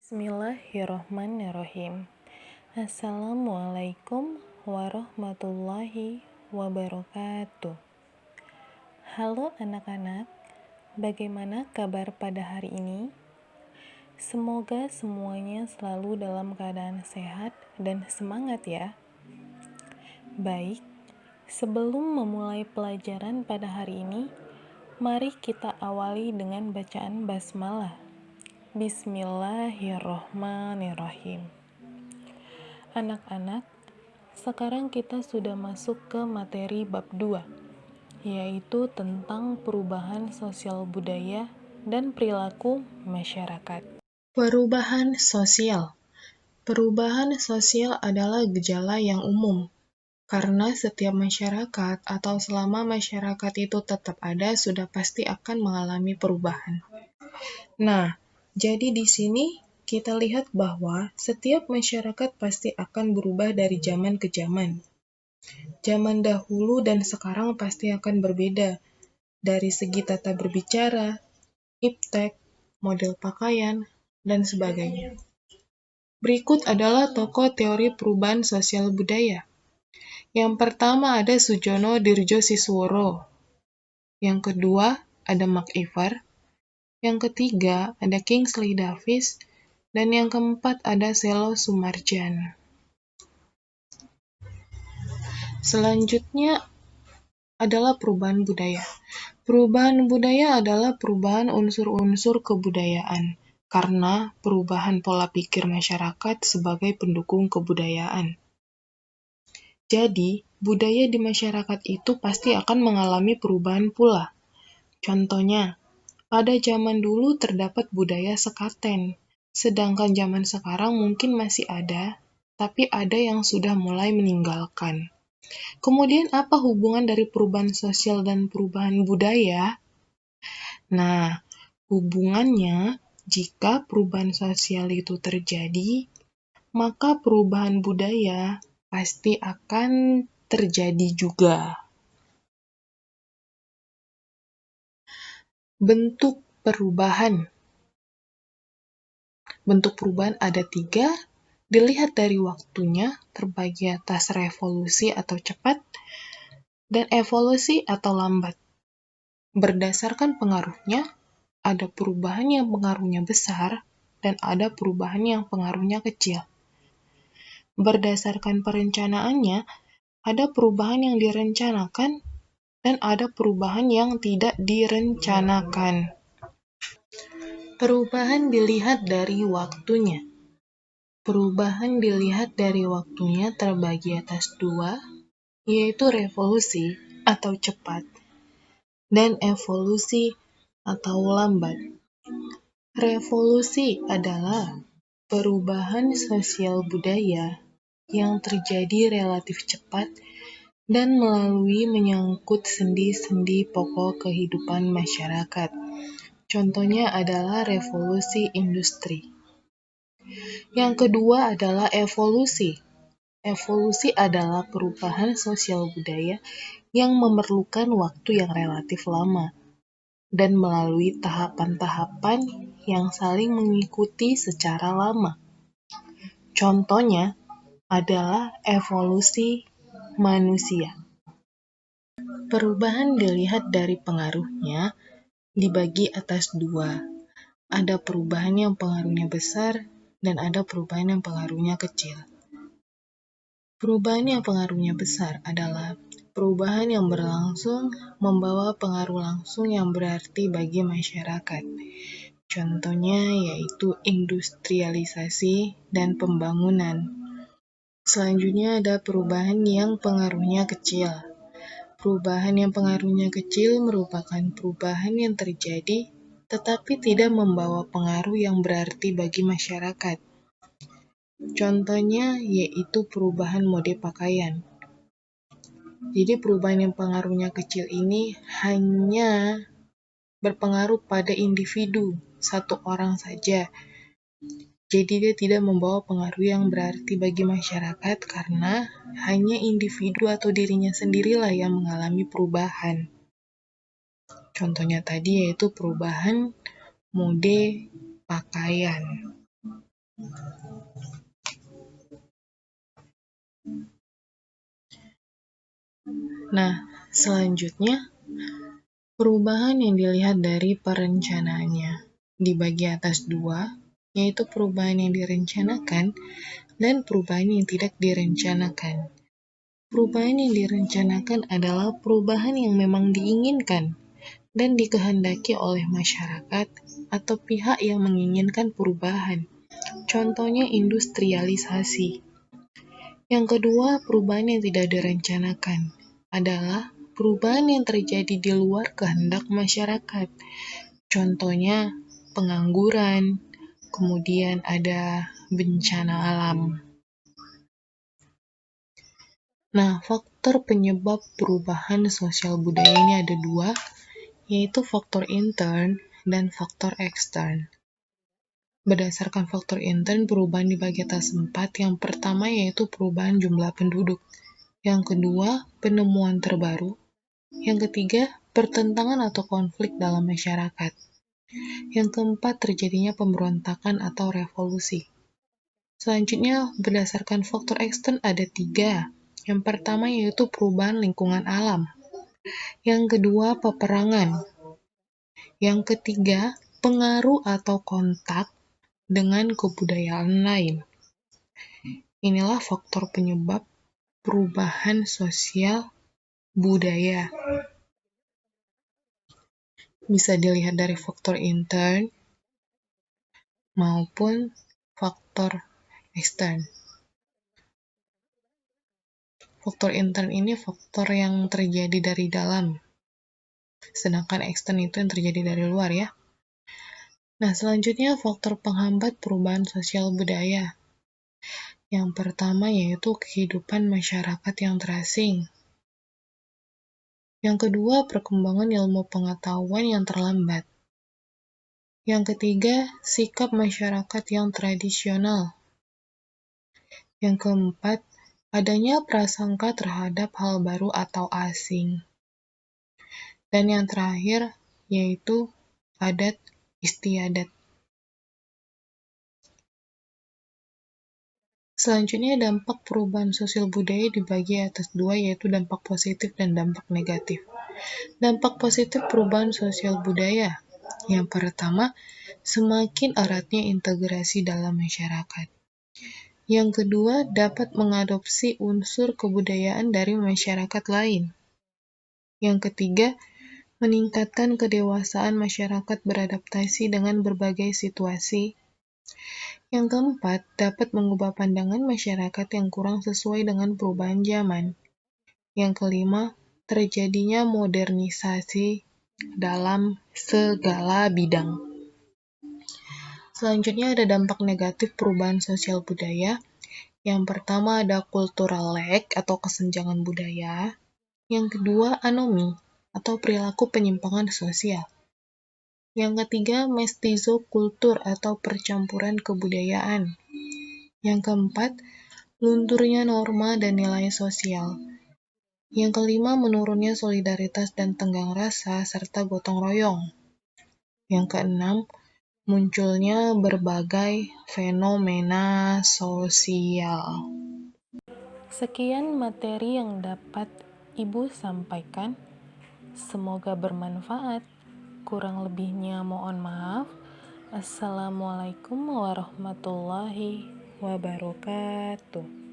Bismillahirrohmanirrohim. Assalamualaikum warahmatullahi wabarakatuh. Halo anak-anak, bagaimana kabar pada hari ini? Semoga semuanya selalu dalam keadaan sehat dan semangat ya. Baik, sebelum memulai pelajaran pada hari ini, mari kita awali dengan bacaan basmalah. Bismillahirrohmanirrohim. Anak-anak, sekarang kita sudah masuk ke materi bab 2, yaitu tentang perubahan sosial budaya dan perilaku masyarakat. Perubahan sosial. Perubahan sosial adalah gejala yang umum, karena setiap masyarakat atau selama masyarakat itu tetap ada, sudah pasti akan mengalami perubahan. Nah, jadi di sini kita lihat bahwa setiap masyarakat pasti akan berubah dari zaman ke zaman. Zaman dahulu dan sekarang pasti akan berbeda dari segi tata berbicara, iptek, model pakaian, dan sebagainya. Berikut adalah tokoh teori perubahan sosial budaya. Yang pertama ada Sujono Dirjosisworo. Yang kedua ada MacIver. Yang ketiga ada Kingsley Davis, dan yang keempat ada Selo Sumarjan. Selanjutnya adalah perubahan budaya. Perubahan budaya adalah perubahan unsur-unsur kebudayaan, karena perubahan pola pikir masyarakat sebagai pendukung kebudayaan. Jadi, budaya di masyarakat itu pasti akan mengalami perubahan pula. Contohnya, pada zaman dulu terdapat budaya sekaten, sedangkan zaman sekarang mungkin masih ada, tapi ada yang sudah mulai meninggalkan. Kemudian apa hubungan dari perubahan sosial dan perubahan budaya? Nah, hubungannya jika perubahan sosial itu terjadi, maka perubahan budaya pasti akan terjadi juga. Bentuk perubahan. Bentuk perubahan ada 3, dilihat dari waktunya, terbagi atas revolusi atau cepat, dan evolusi atau lambat. Berdasarkan pengaruhnya, ada perubahan yang pengaruhnya besar, dan ada perubahan yang pengaruhnya kecil. Berdasarkan perencanaannya, ada perubahan yang direncanakan, dan ada perubahan yang tidak direncanakan. Perubahan dilihat dari waktunya. Perubahan dilihat dari waktunya terbagi atas 2, yaitu revolusi atau cepat, dan evolusi atau lambat. Revolusi adalah perubahan sosial budaya yang terjadi relatif cepat dan melalui menyangkut sendi-sendi pokok kehidupan masyarakat. Contohnya adalah revolusi industri. Yang kedua adalah evolusi. Evolusi adalah perubahan sosial budaya yang memerlukan waktu yang relatif lama dan melalui tahapan-tahapan yang saling mengikuti secara lama. Contohnya adalah evolusi manusia. Perubahan dilihat dari pengaruhnya dibagi atas 2. Ada perubahan yang pengaruhnya besar dan ada perubahan yang pengaruhnya kecil. Perubahan yang pengaruhnya besar adalah perubahan yang berlangsung membawa pengaruh langsung yang berarti bagi masyarakat. Contohnya yaitu industrialisasi dan pembangunan. Selanjutnya ada perubahan yang pengaruhnya kecil. Perubahan yang pengaruhnya kecil merupakan perubahan yang terjadi tetapi tidak membawa pengaruh yang berarti bagi masyarakat. Contohnya yaitu perubahan mode pakaian. Jadi perubahan yang pengaruhnya kecil ini hanya berpengaruh pada individu, satu orang saja. Jadi dia tidak membawa pengaruh yang berarti bagi masyarakat karena hanya individu atau dirinya sendirilah yang mengalami perubahan. Contohnya tadi yaitu perubahan mode pakaian. Nah, selanjutnya perubahan yang dilihat dari perencanaannya dibagi atas dua, yaitu perubahan yang direncanakan dan perubahan yang tidak direncanakan. Perubahan yang direncanakan adalah perubahan yang memang diinginkan dan dikehendaki oleh masyarakat atau pihak yang menginginkan perubahan. Contohnya industrialisasi. Yang kedua, perubahan yang tidak direncanakan adalah perubahan yang terjadi di luar kehendak masyarakat. Contohnya pengangguran, kemudian ada bencana alam. Nah, faktor penyebab perubahan sosial budaya ini ada dua, yaitu faktor intern dan faktor ekstern. Berdasarkan faktor intern, perubahan dibagi atas 4. Yang pertama yaitu perubahan jumlah penduduk. Yang kedua, penemuan terbaru. Yang ketiga, pertentangan atau konflik dalam masyarakat. Yang keempat, terjadinya pemberontakan atau revolusi. Selanjutnya, berdasarkan faktor ekstern ada 3. Yang pertama yaitu perubahan lingkungan alam. Yang kedua, peperangan. Yang ketiga, pengaruh atau kontak dengan kebudayaan lain. Inilah faktor penyebab perubahan sosial budaya. Bisa dilihat dari faktor intern maupun faktor ekstern. Faktor intern ini faktor yang terjadi dari dalam, sedangkan ekstern itu yang terjadi dari luar ya. Nah, selanjutnya faktor penghambat perubahan sosial budaya. Yang pertama yaitu kehidupan masyarakat yang terasing. Yang kedua, perkembangan ilmu pengetahuan yang terlambat. Yang ketiga, sikap masyarakat yang tradisional. Yang keempat, adanya prasangka terhadap hal baru atau asing. Dan yang terakhir, yaitu adat istiadat. Selanjutnya, dampak perubahan sosial budaya dibagi atas dua, yaitu dampak positif dan dampak negatif. Dampak positif perubahan sosial budaya. Yang pertama, semakin eratnya integrasi dalam masyarakat. Yang kedua, dapat mengadopsi unsur kebudayaan dari masyarakat lain. Yang ketiga, meningkatkan kedewasaan masyarakat beradaptasi dengan berbagai situasi. Yang keempat, dapat mengubah pandangan masyarakat yang kurang sesuai dengan perubahan zaman. Yang kelima, terjadinya modernisasi dalam segala bidang. Selanjutnya ada dampak negatif perubahan sosial budaya. Yang pertama ada cultural lag atau kesenjangan budaya. Yang kedua, anomi atau perilaku penyimpangan sosial. Yang ketiga, mestizokultur atau percampuran kebudayaan. Yang keempat, lunturnya norma dan nilai sosial. Yang kelima, menurunnya solidaritas dan tenggang rasa serta gotong royong. Yang keenam, munculnya berbagai fenomena sosial. Sekian materi yang dapat Ibu sampaikan. Semoga bermanfaat. Kurang lebihnya mohon maaf. Assalamualaikum warahmatullahi wabarakatuh.